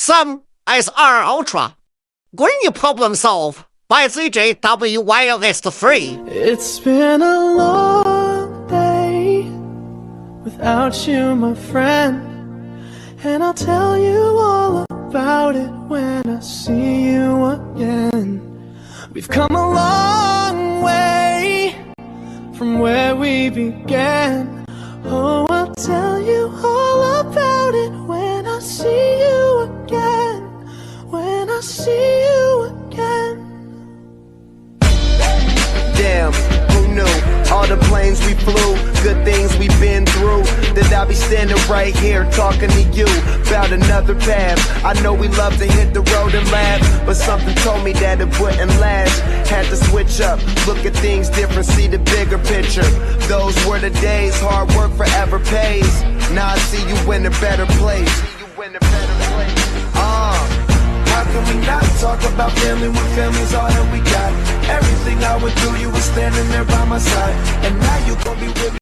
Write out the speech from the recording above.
Samsung S22 Ultra. Green problem solved by ZJWY. It's been a long day without you, my friend, and I'll tell you all about it when I see you again. We've come a long way from where we began. Oh, I'll tell you all about it when I see you again. When I see you again. Damn, who knew? All the planes we flew, good things we've been through, that I'll be standing right here talking to you about another path. I know we love to hit the road and laugh, but something told me that it wouldn't last. Had to switch up, look at things different, see the bigger picture. Those were the days, hard work forever pays. Now I see you in a better place. How can we not talk about family when family's all that we got? Everything I went through, you were standing there by my side, and now you gon' be with me.